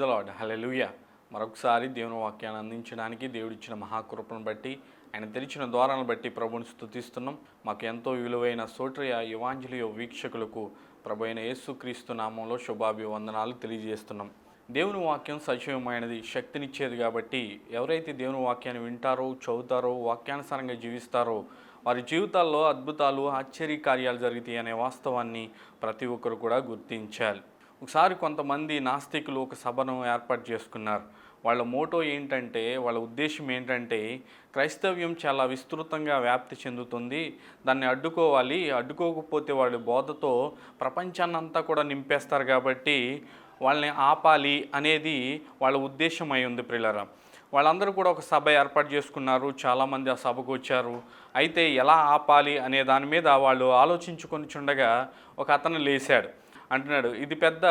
The lord. హల్లెలూయా. మరొకసారి దేవుని వాక్యాన్ని అందించడానికి దేవుడిచ్చిన మహాకృపను బట్టి, ఆయన తెరిచిన ద్వారాలను బట్టి ప్రభువుని స్తుతిస్తున్నాం. మాకు ఎంతో విలువైన సోట్రియ ఎవాంజలియో వీక్షకులకు ప్రభు అయిన యేసుక్రీస్తు నామంలో శుభాభివందనాలు తెలియజేస్తున్నాం. దేవుని వాక్యం సజీవమైనది, శక్తినిచ్చేది కాబట్టి ఎవరైతే దేవుని వాక్యాన్ని వింటారో, చదువుతారో, వాక్యానుసారంగా జీవిస్తారో వారి జీవితాల్లో అద్భుతాలు, ఆశ్చర్య కార్యాలు జరుగుతాయి అనే వాస్తవాన్ని ప్రతి ఒక్కరు కూడా గుర్తించాలి. ఒకసారి కొంతమంది నాస్తికులు ఒక సభను ఏర్పాటు చేసుకున్నారు. వాళ్ళ మోటో ఏంటంటే, వాళ్ళ ఉద్దేశం ఏంటంటే, క్రైస్తవ్యం చాలా విస్తృతంగా వ్యాప్తి చెందుతుంది, దాన్ని అడ్డుకోవాలి, అడ్డుకోకపోతే వాళ్ళ బోధతో ప్రపంచాన్నంతా కూడా నింపేస్తారు కాబట్టి వాళ్ళని ఆపాలి అనేది వాళ్ళ ఉద్దేశం అయి ఉంది. ప్రియులారా, వాళ్ళందరూ కూడా ఒక సభ ఏర్పాటు చేసుకున్నారు. చాలామంది ఆ సభకు వచ్చారు. అయితే ఎలా ఆపాలి అనే దాని మీద వాళ్ళు ఆలోచించుకొని చుండగా ఒక అతను లేచాడు. అంటున్నాడు, ఇది పెద్ద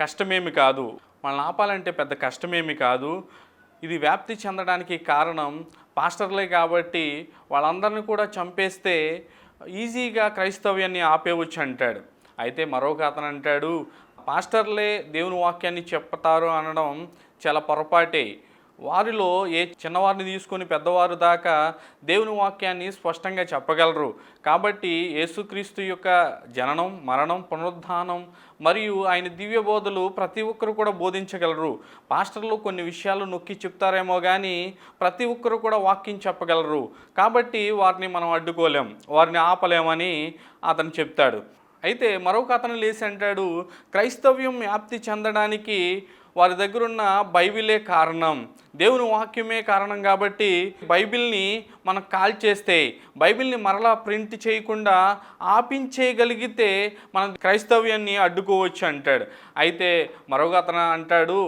కష్టమేమి కాదు, వాళ్ళని ఆపాలంటే పెద్ద కష్టమేమి కాదు, ఇది వ్యాప్తి చెందడానికి కారణం పాస్టర్లే కాబట్టి వాళ్ళందరినీ కూడా చంపేస్తే ఈజీగా క్రైస్తవ్యాన్ని ఆపేవచ్చు అంటాడు. అయితే మరొక అతను అంటాడు, పాస్టర్లే దేవుని వాక్యాన్ని చెప్తారు అనడం చాలా పొరపాటే. వారిలో ఏ చిన్నవారిని తీసుకొని పెద్దవారు దాకా దేవుని వాక్యాన్ని స్పష్టంగా చెప్పగలరు. కాబట్టి యేసుక్రీస్తు యొక్క జననం, మరణం, పునరుద్ధానం మరియు ఆయన దివ్య బోధలు ప్రతి ఒక్కరు కూడా బోధించగలరు. పాస్టర్లు కొన్ని విషయాలు నొక్కి చెప్తారేమో కానీ ప్రతి ఒక్కరు కూడా వాక్యం చెప్పగలరు. కాబట్టి వారిని మనం అడ్డుకోలేం, వారిని ఆపలేమని అతను చెప్తాడు. అయితే మరొక అతను లేచి అంటాడు, క్రైస్తవ్యం వ్యాప్తి చెందడానికి వారి దగ్గరున్న బైబిలే కారణం, దేవుని వాక్యమే కారణం. కాబట్టి బైబిల్ని మనం కాల్ చేస్తే, బైబిల్ని మరలా ప్రింట్ చేయకుండా ఆపించేయగలిగితే మనం క్రైస్తవ్యాన్ని అడ్డుకోవచ్చు అంటాడు. అయితే మరొక అతను అంటాడు,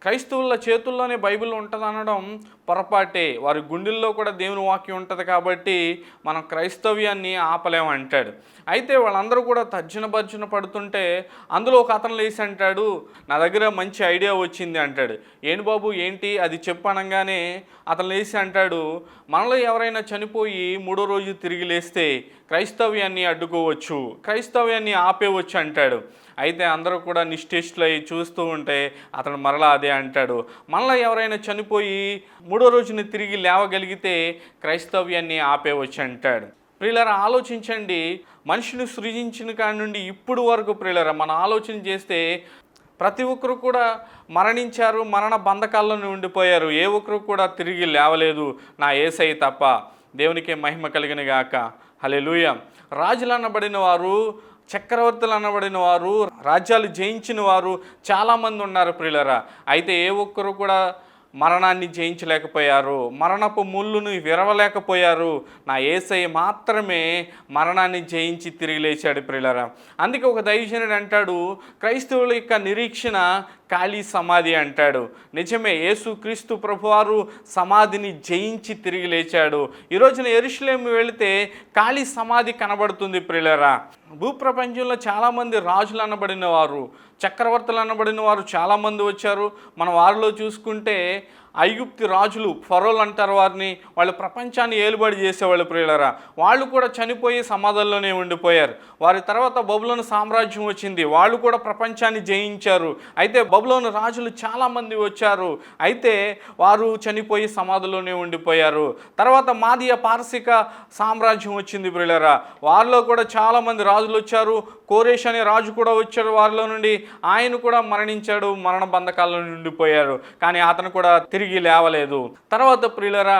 క్రైస్తవుల చేతుల్లోనే బైబిల్ ఉంటుంది అనడం పొరపాటే, వారి గుండెల్లో కూడా దేవుని వాక్యం ఉంటుంది కాబట్టి మనం క్రైస్తవ్యాన్ని ఆపలేమంటాడు. అయితే వాళ్ళందరూ కూడా తర్జన పడుతుంటే అందులో ఒక అతను లేచి అంటాడు, నా దగ్గర మంచి ఐడియా వచ్చింది అంటాడు. ఏంటి బాబు ఏంటి అది చెప్పనగానే అతను లేచి అంటాడు, మనలో ఎవరైనా చనిపోయి 3వ రోజు తిరిగి లేస్తే క్రైస్తవ్యాన్ని అడ్డుకోవచ్చు, క్రైస్తవ్యాన్ని ఆపేవచ్చు అంటాడు. అయితే అందరూ కూడా నిశ్చేష్టులు అయి చూస్తూ ఉంటే అతను మరలా అదే అంటాడు, మనలో ఎవరైనా చనిపోయి 3వ రోజున తిరిగి లేవగలిగితే క్రైస్తవ్యాన్ని ఆపేవచ్చు అంటాడు. ప్రియులారా, ఆలోచించండి, మనిషిని సృజించిన కాడి నుండి ఇప్పుడు వరకు ప్రియులారా మనం ఆలోచన చేస్తే ప్రతి ఒక్కరు కూడా మరణించారు, మరణ బంధకాల్లోనే ఉండిపోయారు. ఏ ఒక్కరు కూడా తిరిగి లేవలేదు, నా యేసయ్య తప్ప. దేవునికే మహిమ కలిగిన గాక. హల్లెలూయా. రాజులు అనబడిన వారు, చక్రవర్తులు అనబడిన వారు, రాజ్యాలు జయించిన వారు చాలామంది ఉన్నారు ప్రియులారా. అయితే ఏ ఒక్కరు కూడా మరణాన్ని జయించలేకపోయారు, మరణపు ముళ్ళును విరవలేకపోయారు. నా యేసయ్య మాత్రమే మరణాన్ని జయించి తిరిగి లేచాడు ప్రియులారా. అందుకే ఒక దైవజనుడు అంటాడు, క్రైస్తవుల యొక్క నిరీక్షణ ఖాళీ సమాధి అంటాడు. నిజమే, యేసుక్రీస్తు ప్రభువారు సమాధిని జయించి తిరిగి లేచాడు. ఈరోజున యెరూషలేము వెళితే ఖాళీ సమాధి కనబడుతుంది ప్రియులారా. భూప్రపంచంలో చాలామంది రాజులు అనబడిన వారు, చక్రవర్తులు అనబడిన వారు చాలామంది వచ్చారు. మన వారిలో చూసుకుంటే ఐగుప్తి రాజులు, ఫరోలు అంటారు వారిని, వాళ్ళు ప్రపంచాన్ని ఏలుబడి చేసేవాళ్ళు ప్రియులారా. వాళ్ళు కూడా చనిపోయి సమాధుల్లోనే ఉండిపోయారు. వారి తర్వాత బబులోను సామ్రాజ్యం వచ్చింది, వాళ్ళు కూడా ప్రపంచాన్ని జయించారు. అయితే బబులోను రాజులు చాలామంది వచ్చారు, అయితే వారు చనిపోయి సమాధుల్లోనే ఉండిపోయారు. తర్వాత మాదియ పారసిక సామ్రాజ్యం వచ్చింది ప్రియులారా. వారిలో కూడా చాలామంది రాజులు వచ్చారు. కోరేష్ అనే రాజు కూడా వచ్చాడు వారిలో నుండి, ఆయన కూడా మరణించాడు, మరణ బంధకాల్లో ఉండిపోయారు. కానీ అతను కూడా తిరిగి లేవలేదు. తర్వాత ప్రియులారా,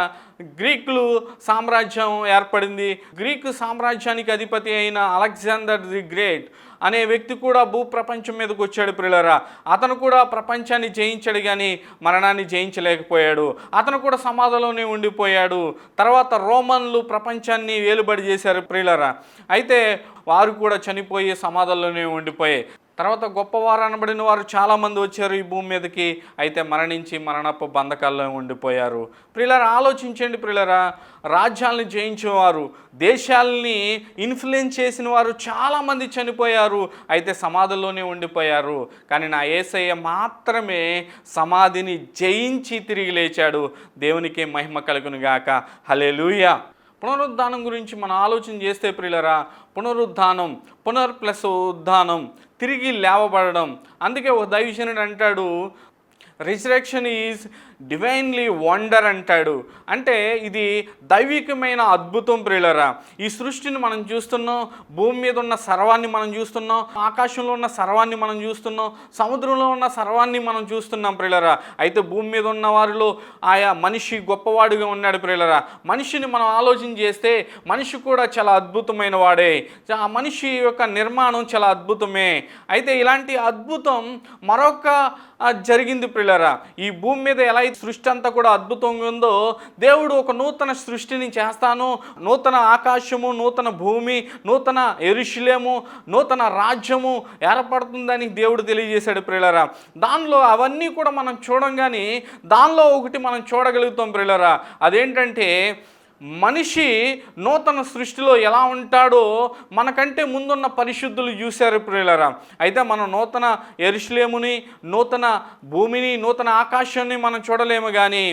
గ్రీకులు సామ్రాజ్యం ఏర్పడింది. గ్రీకు సామ్రాజ్యానికి అధిపతి అయిన అలెగ్జాండర్ ది గ్రేట్ అనే వ్యక్తి కూడా భూప్రపంచం మీదకి వచ్చాడు ప్రియులారా. అతను కూడా ప్రపంచాన్ని జయించాడు కానీ మరణాన్ని జయించలేకపోయాడు. అతను కూడా సమాధిలోనే ఉండిపోయాడు. తర్వాత రోమన్లు ప్రపంచాన్ని ఏలుబడి చేశారు ప్రియులారా. అయితే వారు కూడా చనిపోయి సమాధుల్లోనే ఉండిపోయాయి. తర్వాత గొప్పవారు అనబడిన వారు చాలామంది వచ్చారు ఈ భూమి మీదకి, అయితే మరణించి మరణపు బంధకాల్లో ఉండిపోయారు. ప్రియులారా, ఆలోచించండి ప్రియులారా, రాజ్యాలను జయించేవారు, దేశాలని ఇన్ఫ్లుయెన్స్ చేసిన వారు చాలామంది చనిపోయారు, అయితే సమాధుల్లోనే ఉండిపోయారు. కానీ నా యేసయ్య మాత్రమే సమాధిని జయించి తిరిగి లేచాడు. దేవునికి మహిమ కలుగును గాక. హల్లెలూయా. పునరుద్ధానం గురించి మనం ఆలోచన చేస్తే ప్రియులారా, పునరుద్ధానం, ఉద్ధానం, తిరిగి లేవబడడం. అందుకే ఒక దైవజనుడు అంటాడు, రిజరెక్షన్ ఈజ్ డివైన్లీ వండర్ అంటాడు. అంటే ఇది దైవికమైన అద్భుతం ప్రియులరా. ఈ సృష్టిని మనం చూస్తున్నాం, భూమి మీద ఉన్న సర్వాన్ని మనం చూస్తున్నాం, ఆకాశంలో ఉన్న సర్వాన్ని మనం చూస్తున్నాం, సముద్రంలో ఉన్న సర్వాన్ని మనం చూస్తున్నాం ప్రియులరా. అయితే భూమి మీద ఉన్న వారిలో ఆయా మనిషి గొప్పవాడుగా ఉన్నాడు ప్రియులరా. మనిషిని మనం ఆలోచన చేస్తే మనిషి కూడా చాలా అద్భుతమైన వాడే. ఆ మనిషి యొక్క నిర్మాణం చాలా అద్భుతమే. అయితే ఇలాంటి అద్భుతం మరొక జరిగింది ప్రియులరా. ఈ భూమి మీద ఎలా అయితే సృష్టి అంతా కూడా అద్భుతంగా ఉందో, దేవుడు ఒక నూతన సృష్టిని చేస్తాను, నూతన ఆకాశము, నూతన భూమి, నూతన యెరూషలేము, నూతన రాజ్యము ఏర్పడుతుందని దేవుడు తెలియజేశాడు ప్రియులరా. దానిలో అవన్నీ కూడా మనం చూడంగానే దానిలో ఒకటి మనం చూడగలుగుతాం ప్రియులరా. అదేంటంటే మనిషి నూతన సృష్టిలో ఎలా ఉంటాడో మనకంటే ముందున్న పరిశుద్ధులు చూశారు ప్రియులరా. అయితే మనం నూతన యెరూషలేముని, నూతన భూమిని, నూతన ఆకాశాన్ని మనం చూడలేము, కానీ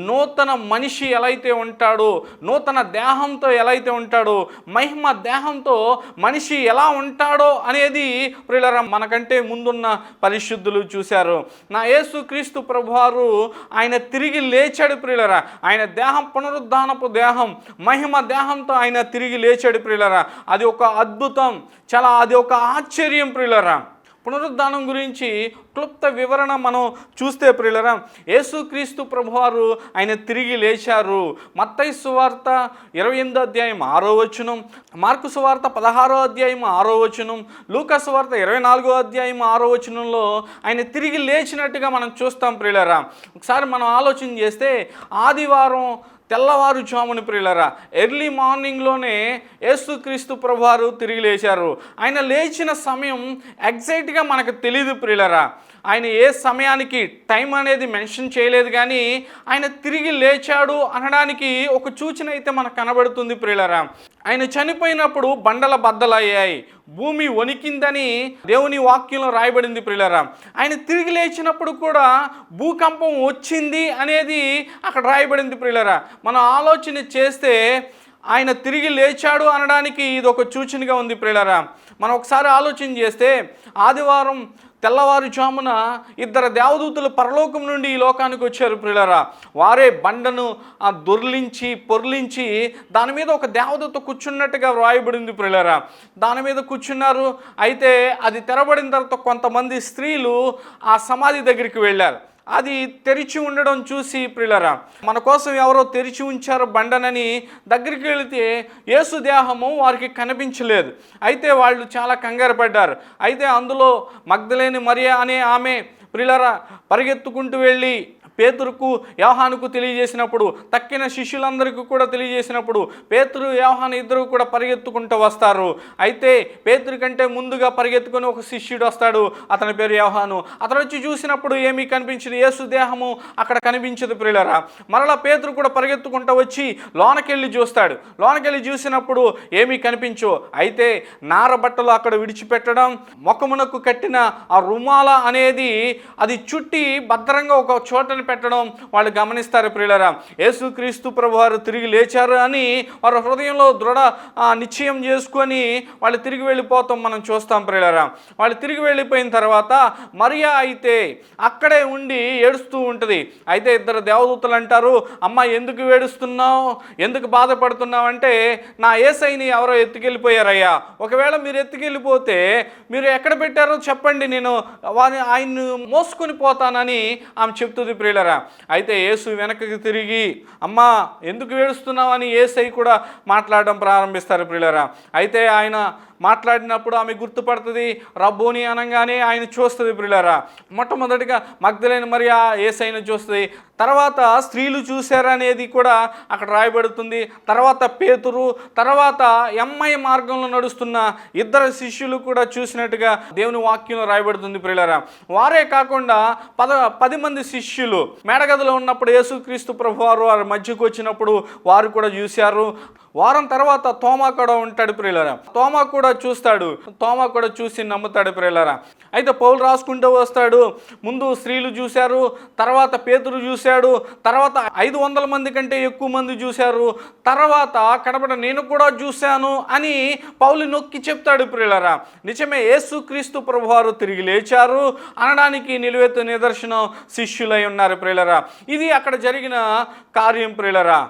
నూతన మనిషి ఎలా అయితే ఉంటాడో, నూతన దేహంతో ఎలా అయితే ఉంటాడో, మహిమ దేహంతో మనిషి ఎలా ఉంటాడో అనేది ప్రియులరా మనకంటే ముందున్న పరిశుద్ధులు చూశారు. నా యేసుక్రీస్తు ప్రభువారు ఆయన తిరిగి లేచాడు ప్రియులరా. ఆయన దేహం పునరుద్ధానపు దేహం, మహిమ దేహంతో ఆయన తిరిగి లేచాడు ప్రియులరా. అది ఒక అద్భుతం, అది ఒక ఆశ్చర్యం ప్రియులరా. పునరుద్ధానం గురించి క్లుప్త వివరణ మనం చూస్తే ప్రియులరా, యేసుక్రీస్తు ప్రభువారు ఆయన తిరిగి లేచారు. మత్తయి సువార్త 28వ అధ్యాయం 6వ వచనం, మార్కు సువార్త 16వ అధ్యాయం 6వ వచనం, లూకా సువార్త 24వ అధ్యాయం 6వ వచనంలో ఆయన తిరిగి లేచినట్టుగా మనం చూస్తాం ప్రియులరా. ఒకసారి మనం ఆలోచన చేస్తే ఆదివారం తెల్లవారుజామున ప్రియులరా, ఎర్లీ మార్నింగ్లోనే యేసుక్రీస్తు ప్రభువారు తిరిగి లేచారు. ఆయన లేచిన సమయం ఎగ్జాక్ట్గా మనకు తెలియదు ప్రియులరా. ఆయన ఏ సమయానికి టైం అనేది మెన్షన్ చేయలేదు, కానీ ఆయన తిరిగి లేచాడు అనడానికి ఒక సూచన అయితే మనకు కనబడుతుంది ప్రియులరా. ఆయన చనిపోయినప్పుడు బండల బద్దలయ్యాయి, భూమి వణికిందని దేవుని వాక్యంలో రాయబడింది ప్రియులరా. ఆయన తిరిగి లేచినప్పుడు కూడా భూకంపం వచ్చింది అనేది అక్కడ రాయబడింది ప్రియులరా. మనం ఆలోచన చేస్తే ఆయన తిరిగి లేచాడు అనడానికి ఇది ఒక సూచనగా ఉంది ప్రియులరా. మనం ఒకసారి ఆలోచన చేస్తే ఆదివారం తెల్లవారుజామున 2 దేవదూతలు పరలోకం నుండి ఈ లోకానికి వచ్చారు ప్రియులరా. వారే బండను పొర్లించి దాని మీద ఒక దేవదూత కూర్చున్నట్టుగా వ్రాయబడింది ప్రియులరా. దాని మీద కూర్చున్నారు. అయితే అది తెరబడిన తర్వాత కొంతమంది స్త్రీలు ఆ సమాధి దగ్గరికి వెళ్ళారు. అది తెరిచి ఉండడం చూసి ప్రియులరా, మన కోసం ఎవరో తెరిచి ఉంచారు బండనని దగ్గరికి వెళితే యేసు దేహము వారికి కనిపించలేదు. అయితే వాళ్ళు చాలా కంగారు పడ్డారు. అయితే అందులో మగ్దలేని మరియ అనే ఆమె ప్రియులరా పరిగెత్తుకుంటూ వెళ్ళి పేతురుకు యోహానుకు తెలియజేసినప్పుడు, తక్కిన శిష్యులందరికీ కూడా తెలియజేసినప్పుడు పేతురు యోహాను ఇద్దరు కూడా పరిగెత్తుకుంటూ వస్తారు. అయితే పేతురు కంటే ముందుగా పరిగెత్తుకొని ఒక శిష్యుడు వస్తాడు, అతని పేరు యోహాను. అతను వచ్చి చూసినప్పుడు ఏమీ కనిపించదు, యేసు దేహము అక్కడ కనిపించదు ప్రియులరా. మరలా పేతురు కూడా పరిగెత్తుకుంటూ వచ్చి లోనకెళ్ళి చూస్తాడు. లోనకెళ్ళి చూసినప్పుడు ఏమీ కనిపించవు. అయితే నార బట్టలు అక్కడ విడిచిపెట్టడం, ముఖమునకు కట్టిన ఆ రుమాల అనేది అది చుట్టి భద్రంగా ఒక చోటని పెట్టడం వాళ్ళు గమనిస్తారు ప్రియులరా. యేసుక్రీస్తు ప్రభువారు తిరిగి లేచారు అని వారు హృదయంలో దృఢ నిశ్చయం చేసుకొని వాళ్ళు తిరిగి వెళ్ళిపోతాం మనం చూస్తాం ప్రియులరా. వాళ్ళు తిరిగి వెళ్ళిపోయిన తర్వాత మరియా అయితే అక్కడే ఉండి ఏడుస్తూ ఉంటుంది. అయితే 2 దేవదూతలు అంటారు, అమ్మ ఎందుకు ఏడుస్తున్నావు, ఎందుకు బాధపడుతున్నావు అంటే, నా యేసయ్యని ఎవరో ఎత్తుకెళ్ళిపోయారయ్యా, ఒకవేళ మీరు ఎత్తుకెళ్ళిపోతే మీరు ఎక్కడ పెట్టారో చెప్పండి, నేను ఆయన్ని మోసుకొని పోతానని ఆమె చెప్తుంది ప్రియులరా. అయితే యేసు వెనక్కి తిరిగి అమ్మా ఎందుకు ఏడుస్తున్నావు అని యేసయ్య కూడా మాట్లాడడం ప్రారంభిస్తారు ప్రియులరా. అయితే ఆయన మాట్లాడినప్పుడు ఆమె గుర్తుపడుతుంది, రబ్బోని అనగానే ఆయన చూస్తుంది ప్రియులరా. మొట్టమొదటిగా మగ్దలేని మరియ యేసయ్యను చూస్తుంది. తర్వాత స్త్రీలు చూశారనేది కూడా అక్కడ రాయబడుతుంది. తర్వాత పేతురు, తర్వాత ఎమ్మై మార్గంలో నడుస్తున్న 2 శిష్యులు కూడా చూసినట్టుగా దేవుని వాక్యంలో రాయబడుతుంది ప్రియులరా. వారే కాకుండా 10 మంది శిష్యులు మేడగదిలో ఉన్నప్పుడు యేసుక్రీస్తు ప్రభువారు వారి మధ్యకు వచ్చినప్పుడు వారు కూడా చూశారు. వారం తర్వాత తోమా కూడా ఉంటాడు ప్రియులారా. తోమా కూడా చూస్తాడు, తోమా కూడా చూసి నమ్ముతాడు ప్రియులారా. అయితే పౌలు రాసుకుంటూ వస్తాడు, ముందు స్త్రీలు చూశారు, తర్వాత పేతురు చూశాడు, తర్వాత 500 మంది కంటే ఎక్కువ మంది చూశారు, తర్వాత కడపడ నేను కూడా చూశాను అని పౌలు నొక్కి చెప్తాడు ప్రియులారా. నిజమే, యేసుక్రీస్తు ప్రభువారు తిరిగి లేచారు అనడానికి నిలువెత్తు నిదర్శనం శిష్యులై ఉన్నారు ప్రియులారా. ఇది అక్కడ జరిగిన కార్యం ప్రియులారా.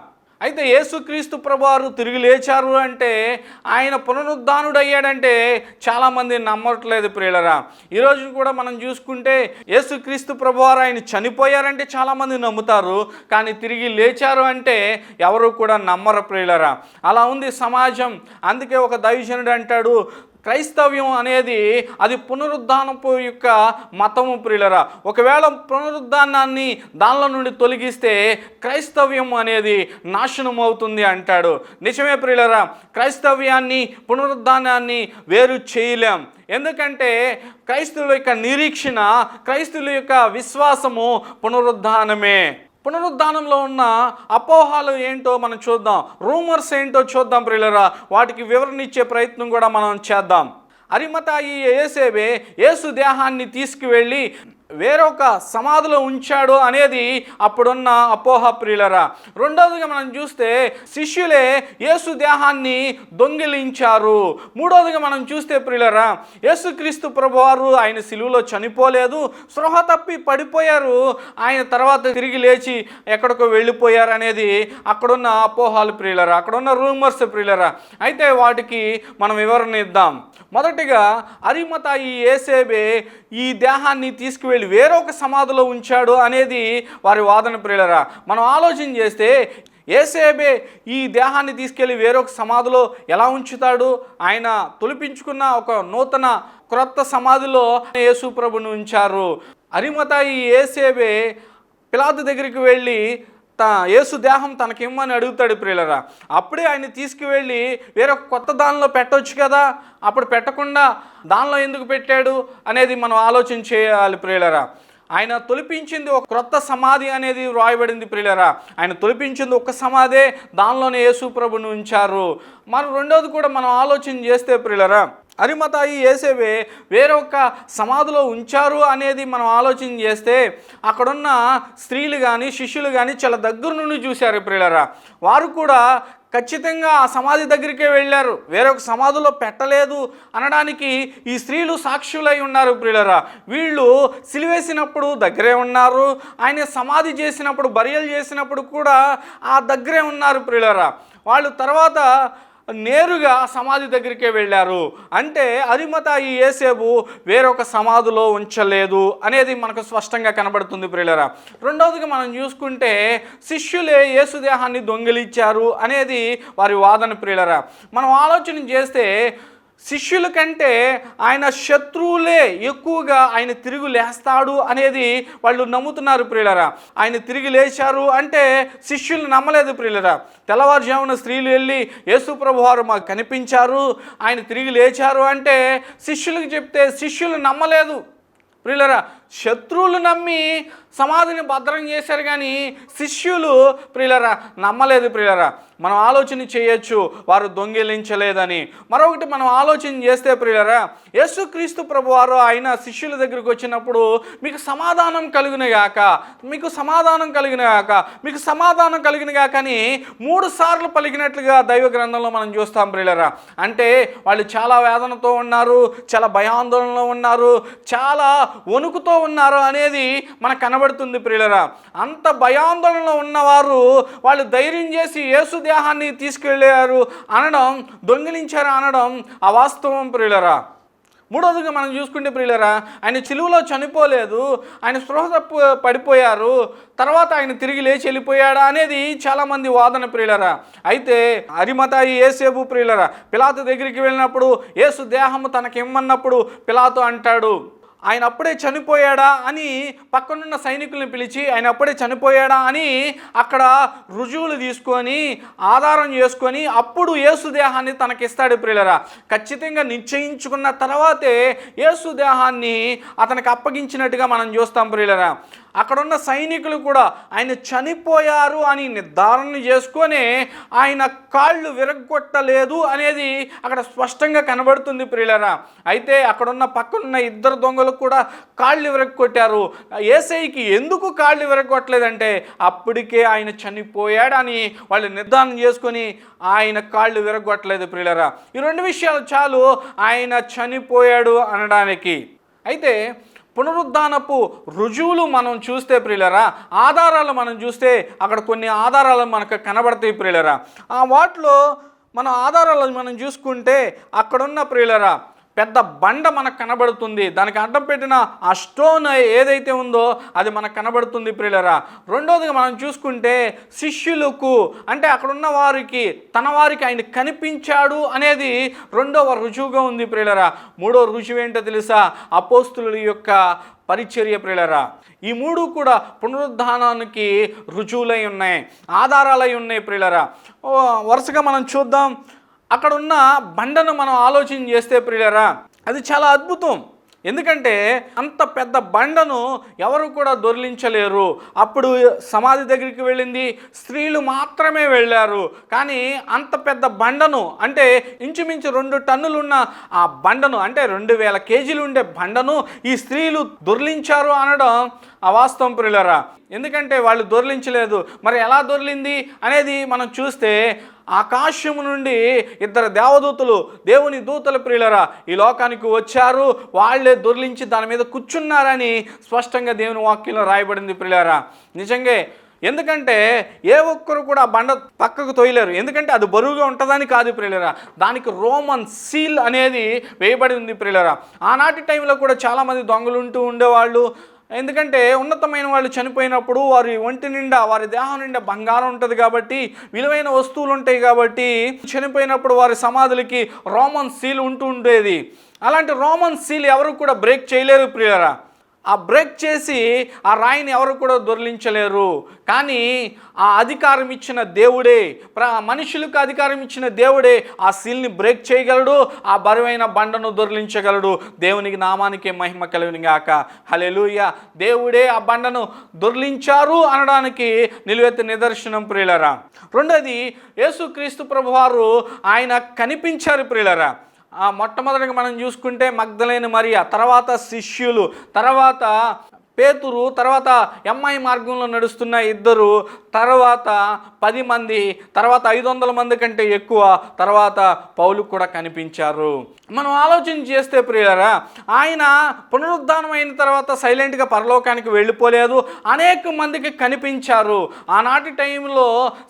అయితే యేసుక్రీస్తు ప్రభువారు తిరిగి లేచారు అంటే, ఆయన పునరుద్ధానుడయ్యాడంటే చాలామంది నమ్మట్లేదు ప్రియులరా. ఈరోజు కూడా మనం చూసుకుంటే యేసుక్రీస్తు ప్రభువారు ఆయన చనిపోయారంటే చాలామంది నమ్ముతారు, కానీ తిరిగి లేచారు అంటే ఎవరు కూడా నమ్మరు ప్రియులరా. అలా ఉంది సమాజం. అందుకే ఒక దైవజనుడు అంటాడు, క్రైస్తవ్యం అనేది అది పునరుద్ధానపు యొక్క మతము ప్రియులరా. ఒకవేళ పునరుద్ధానాన్ని దానిలో నుండి తొలగిస్తే క్రైస్తవ్యం అనేది నాశనం అవుతుంది అంటాడు. నిజమే ప్రియులరా, క్రైస్తవ్యాన్ని పునరుద్ధానాన్ని వేరు చేయలేం. ఎందుకంటే క్రైస్తవుల యొక్క నిరీక్షణ, క్రైస్తవుల యొక్క విశ్వాసము పునరుద్ధానమే. పునరుద్ధానంలో ఉన్న అపోహాలు ఏంటో మనం చూద్దాం, రూమర్స్ ఏంటో చూద్దాం ప్రియులారా. వాటికి వివరణ ఇచ్చే ప్రయత్నం కూడా మనం చేద్దాం. అరిమతాయి యేసేబే యేసు దేహాన్ని తీసుకువెళ్ళి వేరొక సమాధిలో ఉంచాడు అనేది అప్పుడున్న అపోహ ప్రియులరా. రెండవదిగా మనం చూస్తే శిష్యులే యేసు దేహాన్ని దొంగిలించారు. మూడవదిగా మనం చూస్తే ప్రియులరా, యేసుక్రీస్తు ప్రభువారు ఆయన సిలువలో చనిపోలేదు, స్పృహ తప్పి పడిపోయారు, ఆయన తర్వాత తిరిగి లేచి ఎక్కడికో వెళ్ళిపోయారు అనేది అక్కడున్న అపోహాలు ప్రియులరా, అక్కడున్న రూమర్స్ ప్రియులరా. అయితే వాటికి మనం వివరణ ఇద్దాం. మొదటిగా అరిమతాయి యేసేబే ఈ దేహాన్ని తీసుకువెళ్ళి వేరొక సమాధిలో ఉంచాడు అనేది వారి వాదన ప్రియులరా. మనం ఆలోచన చేస్తే యేసేబే ఈ దేహాన్ని తీసుకెళ్ళి వేరొక సమాధిలో ఎలా ఉంచుతాడు? ఆయన తొలిపించుకున్న ఒక నూతన క్రొత్త సమాధిలో యేసు ప్రభుని ఉంచారు. అరిమతాయి యేసేబే పిలాతు దగ్గరికి వెళ్ళి యేసు దేహం తనకిమ్మని అడుగుతాడు ప్రియులరా. అప్పుడే ఆయన తీసుకువెళ్ళి వేరొక కొత్త దానిలో పెట్టవచ్చు కదా, అప్పుడు పెట్టకుండా దానిలో ఎందుకు పెట్టాడు అనేది మనం ఆలోచన చేయాలి ప్రియులరా. ఆయన తొలిపించింది ఒక క్రొత్త సమాధి అనేది వ్రాయబడింది ప్రియులరా. ఆయన తొలిపించింది ఒక సమాధే, దానిలోనే యేసు ప్రభుని ఉంచారు. మరి రెండోది కూడా మనం ఆలోచన చేస్తే ప్రియులరా, అరిమతాయి యేసేబే వేరొక సమాధిలో ఉంచారు అనేది మనం ఆలోచన చేస్తే అక్కడున్న స్త్రీలు కానీ శిష్యులు కానీ చాలా దగ్గర నుండి చూశారు ప్రియులరా. వారు కూడా ఖచ్చితంగా ఆ సమాధి దగ్గరికే వెళ్ళారు, వేరొక సమాధిలో పెట్టలేదు అనడానికి ఈ స్త్రీలు సాక్షులై ఉన్నారు ప్రియులరా. వీళ్ళు సిలువేసినప్పుడు దగ్గరే ఉన్నారు, ఆయన సమాధి చేసినప్పుడు బరియలు చేసినప్పుడు కూడా ఆ దగ్గరే ఉన్నారు ప్రియులరా. వాళ్ళు తర్వాత నేరుగా సమాధి దగ్గరికే వెళ్ళారు. అంటే అరిమతాయి యేసేబు వేరొక సమాధిలో ఉంచలేదు అనేది మనకు స్పష్టంగా కనబడుతుంది ప్రియులరా. రెండవదిగా మనం చూసుకుంటే శిష్యులే యేసు దేహాన్ని దొంగిలించారు అనేది వారి వాదన ప్రియులరా. మనం ఆలోచన చేస్తే శిష్యుల కంటే ఆయన శత్రువులే ఎక్కువగా ఆయన తిరిగి లేస్తాడు అనేది వాళ్ళు నమ్ముతున్నారు ప్రియులరా. ఆయన తిరిగి లేచారు అంటే శిష్యులు నమ్మలేదు ప్రియులరా. తెల్లవారుజామున స్త్రీలు వెళ్ళి యేసు ప్రభువారు మాకు కనిపించారు, ఆయన తిరిగి లేచారు అంటే శిష్యులకు చెప్తే శిష్యులు నమ్మలేదు ప్రియులరా. శత్రువులు నమ్మి సమాధిని భద్రం చేశారు కానీ శిష్యులు ప్రియులరా నమ్మలేదు ప్రియులరా. మనం ఆలోచన చేయొచ్చు వారు దొంగిలించలేదని. మరొకటి మనం ఆలోచన చేస్తే ప్రియులరా, యేసుక్రీస్తు ప్రభువారు ఆయన శిష్యుల దగ్గరికి వచ్చినప్పుడు మీకు సమాధానం కలుగునుగాక, మీకు సమాధానం కలుగునుగాక, మీకు సమాధానం కలుగునుగాక అని 3 సార్లు పలికినట్లుగా దైవ గ్రంథంలో మనం చూస్తాం ప్రియులరా. అంటే వాళ్ళు చాలా వేదనతో ఉన్నారు, చాలా భయాందోళనలో ఉన్నారు, చాలా వణుకుతో ఉన్నారు అనేది మనకు కనబడుతుంది ప్రియులరా. అంత భయాందోళనలో ఉన్నవారు వాళ్ళు ధైర్యం చేసి యేసు దేహాన్ని తీసుకెళ్ళారు అనడం, దొంగిలించారు అనడం అవాస్తవం ప్రియులరా. మూడవదిగా మనం చూసుకుంటే ప్రియులరా, ఆయన సిలువలో చనిపోలేదు, ఆయన స్పృహ తప్పు పడిపోయారు, తర్వాత ఆయన తిరిగి లేచి వెళ్ళిపోయాడా అనేది చాలామంది వాదన ప్రియులరా. అయితే అరిమతాయి యేసేబు ప్రియులరా పిలాతు దగ్గరికి వెళ్ళినప్పుడు యేసు దేహము తనకిమ్మన్నప్పుడు పిలాతు అంటాడు, ఆయన అప్పుడే చనిపోయాడా అని పక్కనున్న సైనికుల్ని పిలిచి ఆయన అప్పుడే చనిపోయాడా అని అక్కడ రుజువులు తీసుకొని ఆధారం చేసుకొని అప్పుడు యేసు దేహాన్ని తనకిస్తాడు ప్రియులరా. ఖచ్చితంగా నిశ్చయించుకున్న తర్వాతే యేసు దేహాన్ని అతనికి అప్పగించినట్టుగా మనం చూస్తాం ప్రియులరా. అక్కడున్న సైనికులు కూడా ఆయన చనిపోయారు అని నిర్ధారణ చేసుకొని ఆయన కాళ్ళు విరగొట్టలేదు అనేది అక్కడ స్పష్టంగా కనబడుతుంది ప్రియులారా. అయితే అక్కడున్న పక్కనున్న ఇద్దరు దొంగలు కూడా కాళ్ళు విరగొట్టారు. యేసయ్యకి ఎందుకు కాళ్ళు విరగొట్టలేదంటే అప్పటికే ఆయన చనిపోయాడని వాళ్ళు నిర్ధారణ చేసుకొని ఆయన కాళ్ళు విరగొట్టలేదు ప్రియులారా. ఈ రెండు విషయాలు చాలు ఆయన చనిపోయాడు అనడానికి. అయితే పునరుద్ధానపు రుజువులు మనం చూస్తే ప్రియులరా, ఆధారాలు మనం చూస్తే అక్కడ కొన్ని ఆధారాలు మనకు కనబడతాయి ప్రియులరా. ఆ వాటిలో మన ఆధారాలు మనం చూసుకుంటే అక్కడున్న ప్రియులరా పెద్ద బండ మనకు కనబడుతుంది. దానికి అడ్డం పెట్టిన ఆ స్టోన్ ఏదైతే ఉందో అది మనకు కనబడుతుంది ప్రియులరా. రెండోదిగా మనం చూసుకుంటే శిష్యులకు అంటే అక్కడున్న వారికి తన వారికి ఆయన కనిపించాడు అనేది రెండవ రుజువుగా ఉంది ప్రియులరా. మూడో రుజువు ఏంటో తెలుసా? అపోస్తుల యొక్క పరిచర్య ప్రియులరా. ఈ మూడు కూడా పునరుద్ధానానికి రుజువులై ఉన్నాయి, ఆధారాలై ఉన్నాయి ప్రియులరా. వరుసగా మనం చూద్దాం. అక్కడ ఉన్న బండను మనం ఆలోచన చేస్తే ప్రియులరా అది చాలా అద్భుతం. ఎందుకంటే అంత పెద్ద బండను ఎవరు కూడా దొర్లించలేరు. అప్పుడు సమాధి దగ్గరికి వెళ్ళింది స్త్రీలు మాత్రమే వెళ్ళారు. కానీ అంత పెద్ద బండను అంటే ఇంచుమించు 2 టన్నులున్న ఆ బండను అంటే 2000 కేజీలు ఉండే బండను ఈ స్త్రీలు దొర్లించారు అనడం అవాస్తవం ప్రియులరా. ఎందుకంటే వాళ్ళు దొర్లించలేదు. మరి ఎలా దొర్లింది అనేది మనం చూస్తే ఆకాశము నుండి 2 దేవదూతలు దేవుని దూతల ప్రియులరా ఈ లోకానికి వచ్చారు. వాళ్ళే దొర్లించి దాని మీద కూర్చున్నారని స్పష్టంగా దేవుని వాక్యంలో రాయబడింది ప్రియులరా. నిజంగా ఎందుకంటే ఏ ఒక్కరు కూడా బండ పక్కకు తోయలేరు. ఎందుకంటే అది బరువుగా ఉంటుందని కాదు ప్రియులరా, దానికి రోమన్ సీల్ అనేది వేయబడి ఉంది ప్రియులరా. ఆనాటి టైంలో కూడా చాలామంది దొంగలు ఉంటూ ఉండేవాళ్ళు. ఎందుకంటే ఉన్నతమైన వాళ్ళు చనిపోయినప్పుడు వారి ఒంటి నిండా వారి దేహం నిండా బంగారం ఉంటుంది కాబట్టి విలువైన వస్తువులు ఉంటాయి కాబట్టి చనిపోయినప్పుడు వారి సమాధులకి రోమన్ సీల్ ఉంటూ ఉండేది. అలాంటి రోమన్ సీల్ ఎవరు కూడా బ్రేక్ చేయలేరు ప్రియులరా. ఆ బ్రేక్ చేసి ఆ రాయిని ఎవరు కూడా దొర్లించలేరు. కానీ ఆ అధికారం ఇచ్చిన దేవుడే, మనుషులకు అధికారం ఇచ్చిన దేవుడే ఆ సీల్ని బ్రేక్ చేయగలడు, ఆ బరువైన బండను దొర్లించగలడు. దేవునికి నామానికి మహిమ కలుగును గాక. హల్లెలూయా. దేవుడే ఆ బండను దొర్లించారు అనడానికి నిలువెత్తు నిదర్శనం ప్రియులరా. రెండోది యేసుక్రీస్తు ప్రభువారు ఆయన కనిపించారు ప్రియులరా. మొట్టమొదటిగా మనం చూసుకుంటే మగ్దలేని మరియ, తర్వాత శిష్యులు, తర్వాత పేతురు, తర్వాత ఎమ్మాయి మార్గంలో నడుస్తున్న 2, తర్వాత 10 మంది, తర్వాత 500 మంది కంటే ఎక్కువ, తర్వాత పౌలు కూడా కనిపించారు. మనం ఆలోచన చేస్తే ప్రియులారా ఆయన పునరుద్ధానం అయిన తర్వాత సైలెంట్గా పరలోకానికి వెళ్ళిపోలేదు, అనేక మందికి కనిపించారు. ఆనాటి టైంలో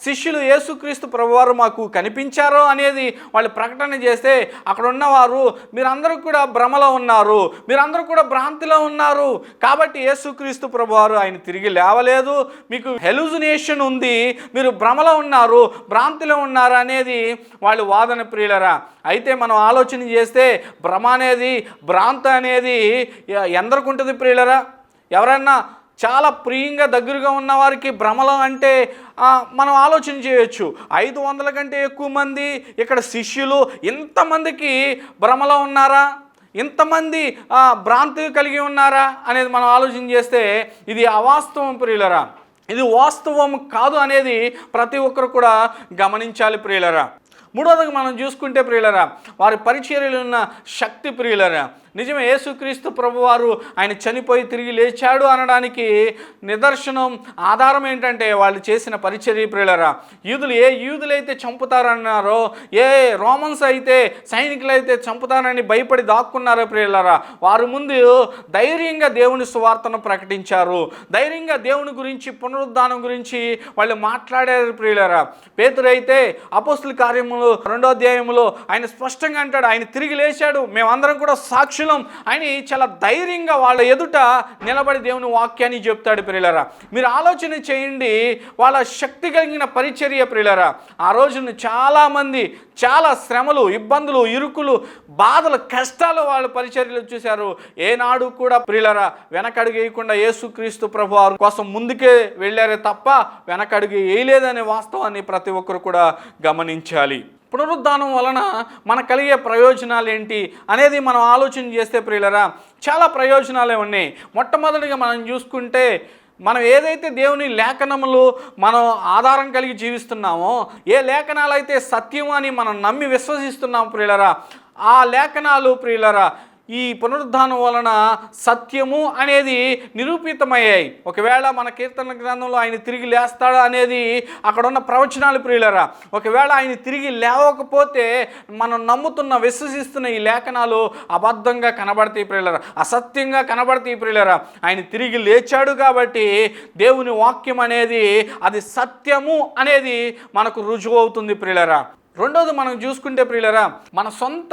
శిష్యులు యేసుక్రీస్తు ప్రభువారు మాకు కనిపించారు అనేది వాళ్ళు ప్రకటన చేస్తే అక్కడ ఉన్నవారు మీరందరూ కూడా భ్రమలో ఉన్నారు, మీరందరూ కూడా భ్రాంతిలో ఉన్నారు, కాబట్టి యేసుక్రీస్తు ప్రభువారు ఆయన తిరిగి లేవలేదు, మీకు హెలుజినేషన్ ఉంది, మీరు భ్రమలో ఉన్నారు, భ్రాంతిలో ఉన్నారు అనేది వాళ్ళు వాదన ప్రియులరా. అయితే మనం ఆలోచన చేస్తే భ్రమ అనేది భ్రాంతి అనేది ఎందరికి ఉంటుంది ప్రియులరా? ఎవరన్నా చాలా ప్రియంగా దగ్గరగా ఉన్న వారికి భ్రమలో అంటే మనం ఆలోచన చేయొచ్చు. 500 కంటే ఎక్కువ మంది ఇక్కడ శిష్యులు ఇంతమందికి భ్రమలో ఉన్నారా, ఇంతమంది భ్రాంతి కలిగి ఉన్నారా అనేది మనం ఆలోచన చేస్తే ఇది అవాస్తవం ప్రియులరా. ఇది వాస్తవం కాదు అనేది ప్రతి ఒక్కరు కూడా గమనించాలి ప్రియులరా. మూడవదిగా మనం చూసుకుంటే ప్రియులరా వారి పరిచర్యలో ఉన్న శక్తి ప్రియులరా. నిజమే, యేసుక్రీస్తు ప్రభువారు ఆయన చనిపోయి తిరిగి లేచాడు అనడానికి నిదర్శనం ఆధారం ఏంటంటే వాళ్ళు చేసిన పరిచర్య ప్రియులరా. ఏ యూదులైతే చంపుతారన్నారో, ఏ రోమన్స్ అయితే సైనికులు అయితే చంపుతారని భయపడి దాక్కున్నారో ప్రియులరా, వారి ముందు ధైర్యంగా దేవుని సువార్తను ప్రకటించారు, ధైర్యంగా దేవుని గురించి పునరుద్ధానం గురించి వాళ్ళు మాట్లాడారు ప్రియులరా. పేతురు అయితే అపోస్తుల కార్యములు 2వ అధ్యాయంలో ఆయన స్పష్టంగా అంటాడు, ఆయన తిరిగి లేచాడు, మేమందరం కూడా సాక్షి ఆయన చాలా ధైర్యంగా వాళ్ళ ఎదుట నిలబడి దేవుని వాక్యాన్ని చెప్తాడు ప్రియులరా. మీరు ఆలోచన చేయండి, వాళ్ళ శక్తి కలిగిన పరిచర్య ప్రియులరా. ఆ రోజున చాలామంది చాలా శ్రమలు, ఇబ్బందులు, ఇరుకులు, బాధలు, కష్టాలు వాళ్ళ పరిచర్యలు చూశారు. ఏనాడు కూడా ప్రియులరా వెనకడుగు వేయకుండా యేసుక్రీస్తు ప్రభువారు కోసం ముందుకే వెళ్ళారే తప్ప వెనకడుగు వేయలేదనే వాస్తవాన్ని ప్రతి ఒక్కరు కూడా గమనించాలి. పునరుద్ధానం వలన మనకు కలిగే ప్రయోజనాలు ఏంటి అనేది మనం ఆలోచన చేస్తే ప్రియులరా చాలా ప్రయోజనాలే ఉన్నాయి. మొట్టమొదటిగా మనం చూసుకుంటే మనం ఏదైతే దేవుని లేఖనములు మనం ఆధారం కలిగి జీవిస్తున్నామో, ఏ లేఖనాలు అయితే సత్యం అని మనం నమ్మి విశ్వసిస్తున్నాం ప్రియులరా, ఆ లేఖనాలు ప్రియులరా ఈ పునరుద్ధానం వలన సత్యము అనేది నిరూపితమయ్యాయి. ఒకవేళ మన కీర్తన గ్రంథంలో ఆయన తిరిగి లేస్తాడా అనేది అక్కడ ఉన్న ప్రవచనాలు ప్రియులరా. ఒకవేళ ఆయన తిరిగి లేవకపోతే మనం నమ్ముతున్న విశ్వసిస్తున్న ఈ లేఖనాలు అబద్ధంగా కనబడతాయి ప్రియులరా, అసత్యంగా కనబడతాయి ప్రియులరా. ఆయన తిరిగి లేచాడు కాబట్టి దేవుని వాక్యం అనేది అది సత్యము అనేది మనకు రుజువు అవుతుంది ప్రియులరా. రెండోది మనం చూసుకుంటే ప్రియులరా, మన సొంత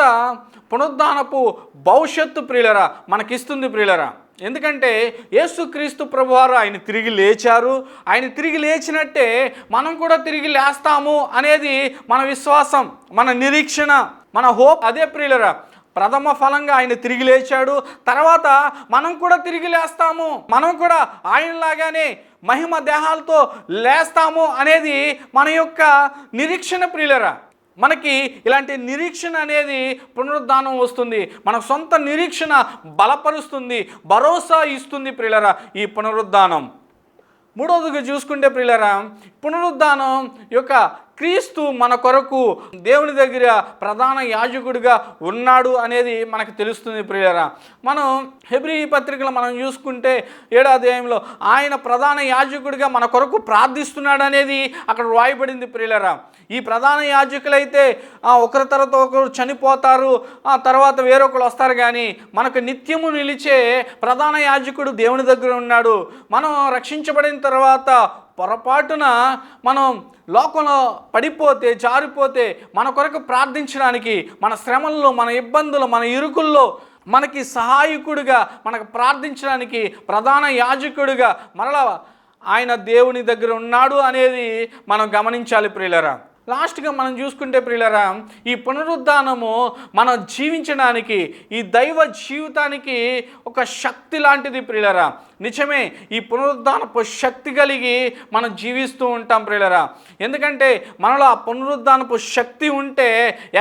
పునరుద్ధానపు భవిష్యత్తు ప్రియులరా మనకిస్తుంది ప్రియులరా. ఎందుకంటే యేసుక్రీస్తు ప్రభువారు ఆయన తిరిగి లేచారు, ఆయన తిరిగి లేచినట్టే మనం కూడా తిరిగి లేస్తాము అనేది మన విశ్వాసం, మన నిరీక్షణ, మన హోప్ అదే ప్రియులరా. ప్రథమ ఫలంగా ఆయన తిరిగి లేచాడు, తర్వాత మనం కూడా తిరిగి లేస్తాము, మనం కూడా ఆయనలాగానే మహిమ దేహాలతో లేస్తాము అనేది మన యొక్క నిరీక్షణ ప్రియులరా. మనకి ఇలాంటి నిరీక్షణ అనేది పునరుద్ధానం వస్తుంది, మన సొంత నిరీక్షణ బలపరుస్తుంది, భరోసా ఇస్తుంది ప్రియులరా ఈ పునరుద్ధానం. మూడవదిగా చూసుకుంటే ప్రియులరా, పునరుద్ధానం యొక్క క్రీస్తు మన కొరకు దేవుని దగ్గర ప్రధాన యాజకుడిగా ఉన్నాడు అనేది మనకు తెలుస్తుంది ప్రియులరా. మనం హెబ్రీ పత్రికలో మనం చూసుకుంటే 7వ అధ్యాయంలో ఆయన ప్రధాన యాజకుడిగా మన కొరకు ప్రార్థిస్తున్నాడు అనేది అక్కడ రాయబడింది ప్రియులరా. ఈ ప్రధాన యాజకులైతే ఒకరి తర్వాత ఒకరు చనిపోతారు, ఆ తర్వాత వేరొకరు వస్తారు, కానీ మనకు నిత్యము నిలిచే ప్రధాన యాజకుడు దేవుని దగ్గర ఉన్నాడు. మనం రక్షించబడిన తర్వాత పొరపాటున మనం లోకంలో పడిపోతే జారిపోతే మన కొరకు ప్రార్థించడానికి, మన శ్రమల్లో, మన ఇబ్బందులు, మన ఇరుకుల్లో మనకి సహాయకుడిగా మనకు ప్రార్థించడానికి ప్రధాన యాజకుడిగా మరలా ఆయన దేవుని దగ్గర ఉన్నాడు అనేది మనం గమనించాలి ప్రియులరా. లాస్ట్గా మనం చూసుకుంటే ప్రియులరా, ఈ పునరుద్ధానము మనం జీవించడానికి, ఈ దైవ జీవితానికి ఒక శక్తి లాంటిది ప్రియులరా. నిజమే, ఈ పునరుద్ధానపు శక్తి కలిగి మనం జీవిస్తూ ఉంటాం ప్రియులరా. ఎందుకంటే మనలో ఆ పునరుద్ధానపు శక్తి ఉంటే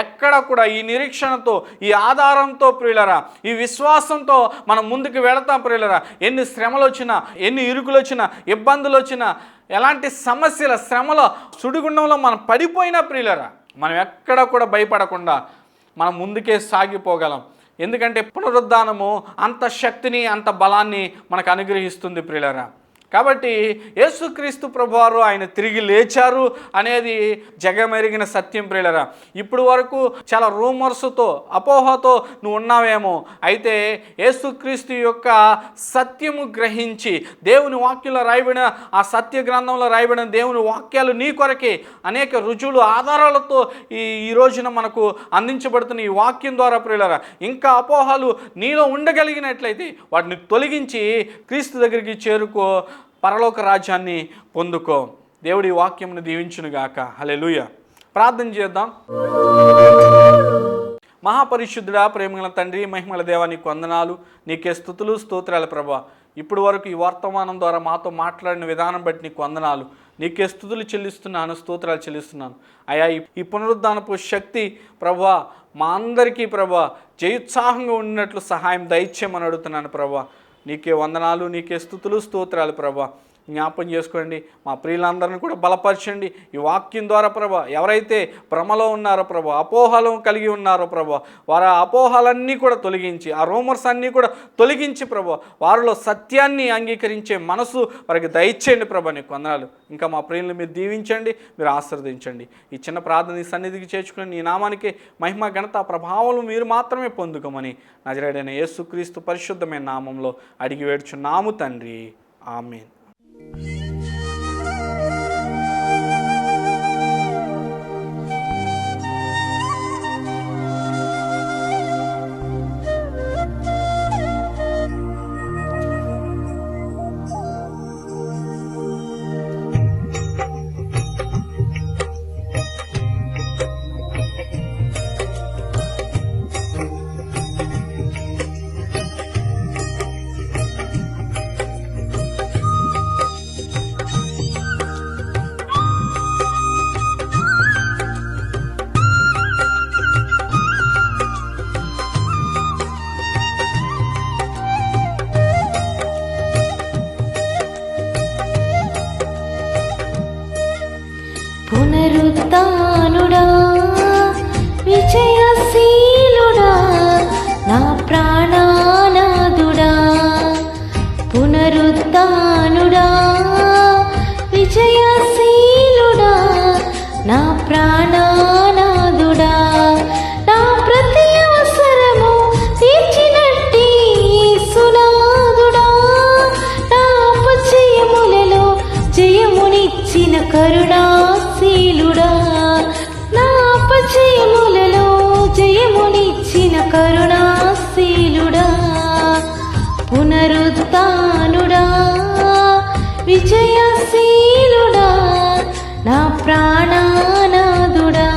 ఎక్కడ కూడా ఈ నిరీక్షణతో, ఈ ఆధారంతో ప్రియులరా, ఈ విశ్వాసంతో మనం ముందుకు వెళతాం ప్రియులరా. ఎన్ని శ్రమలు వచ్చినా, ఎన్ని ఇరుకులు వచ్చినా, ఇబ్బందులు వచ్చినా, ఎలాంటి సమస్యల శ్రమల సుడిగుండంలో మనం పడిపోయినా ప్రియులరా, మనం ఎక్కడ కూడా భయపడకుండా మనం ముందుకే సాగిపోగలం. ఎందుకంటే పునరుద్ధానము అంత శక్తిని, అంత బలాన్ని మనకు అనుగ్రహిస్తుంది ప్రియులరా. కాబట్టి యేసుక్రీస్తు ప్రభువారు ఆయన తిరిగి లేచారు అనేది జగమెరిగిన సత్యం ప్రియులరా. ఇప్పుడు వరకు చాలా రూమర్స్తో, అపోహతో నువ్వు ఉన్నావేమో, అయితే యేసుక్రీస్తు యొక్క సత్యము గ్రహించి దేవుని వాక్యంలో రాయబడిన ఆ సత్య గ్రంథంలో రాయబడిన దేవుని వాక్యాలు నీ కొరకే అనేక రుజువులు, ఆధారాలతో ఈ రోజున మనకు అందించబడుతున్న ఈ వాక్యం ద్వారా ప్రియులరా, ఇంకా అపోహలు నీలో ఉండగలిగినట్లయితే వాటిని తొలగించి క్రీస్తు దగ్గరికి చేరుకో, పరలోక రాజ్యాన్ని పొందుకో. దేవుడి వాక్యమును దీవించునుగాక. హల్లెలూయా. ప్రార్థన చేద్దాం. మహాపరిశుద్ధుడా, ప్రేమగల తండ్రి, మహిమల దేవా, నీకు వందనాలు, నీకే స్తుతులు స్తోత్రాలు ప్రభా. ఇప్పుడు వరకు ఈ వర్తమానం ద్వారా మాతో మాట్లాడిన విధానం బట్టి నీకు వందనాలు, నీకే స్తుతులు చెల్లిస్తున్నాను, స్తోత్రాలు చెల్లిస్తున్నాను. అయ్యా, ఈ పునరుద్ధానపు శక్తి ప్రభా మా అందరికీ ప్రభా జయోత్సాహంగా ఉన్నట్లు సహాయం దయచేయమని అడుగుతున్నాను ప్రభా. నీకే వందనాలు, నీకే స్తుతులు స్తోత్రాలు ప్రభా. జ్ఞాపం చేసుకోండి, మా ప్రియులందరినీ కూడా బలపరచండి. ఈ వాక్యం ద్వారా ప్రభా ఎవరైతే భ్రమలో ఉన్నారో ప్రభా, అపోహలు కలిగి ఉన్నారో ప్రభా, వారి అపోహలన్నీ కూడా తొలగించి, ఆ రూమర్స్ అన్నీ కూడా తొలగించి ప్రభా వారిలో సత్యాన్ని అంగీకరించే మనసు వారికి దయచేయండి ప్రభా. నీకు వందనాలు. ఇంకా మా ప్రియులను మీరు దీవించండి, మీరు ఆశీర్వదించండి. ఈ చిన్న ప్రార్థన ఈ సన్నిధికి చేర్చుకుని నీ నామానికి మహిమ, ఘనత, ప్రభావాలు మీరు మాత్రమే పొందుకోమని నజరేయుడైన యేసుక్రీస్తు పరిశుద్ధమైన నామంలో అడిగి వేడుచున్నాము తండ్రి. ఆమేన్. కరుణాశీలుడా, నా అపజయములలో జయమునిచ్చిన కరుణాశీలుడా, పునరుత్థానుడా, విజయశీలుడా, నా ప్రాణనాథుడా.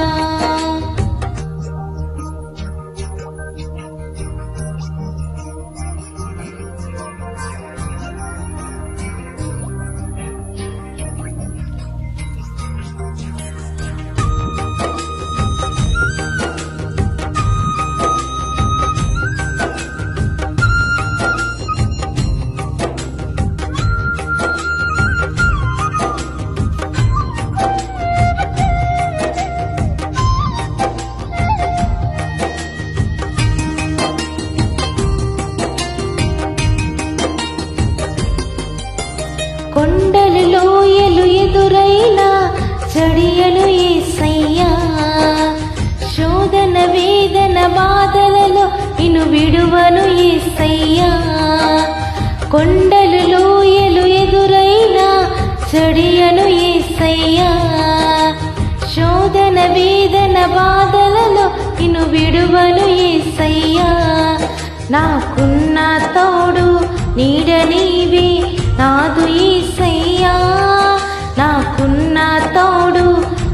కొండలు లోయలు ఎదురైనా చడియలు యేసయ్యా, శోధన వేదన బాధలలో నిన్ను విడువను యేసయ్యా. కొండలు లోయలు ఎదురైనా చడియను యేసయ్యా, శోధన వేదన బాధలలో నిన్ను విడువను యేసయ్యా. నాకున్న తోడు నీడ నీవే నాదు యేసయ్యా, నాకున్న తోడు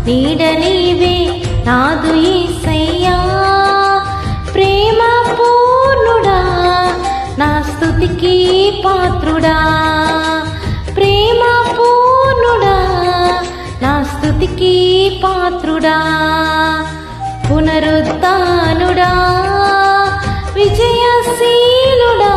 నీడ నీవే నాదు యేసయ్యా. ప్రేమ పూర్ణుడా, నా స్తుతికి పాత్రుడా, ప్రేమ పూర్ణుడా, నా స్తుతికి పాత్రుడా, పునరుత్థానుడా, విజయశీలుడా,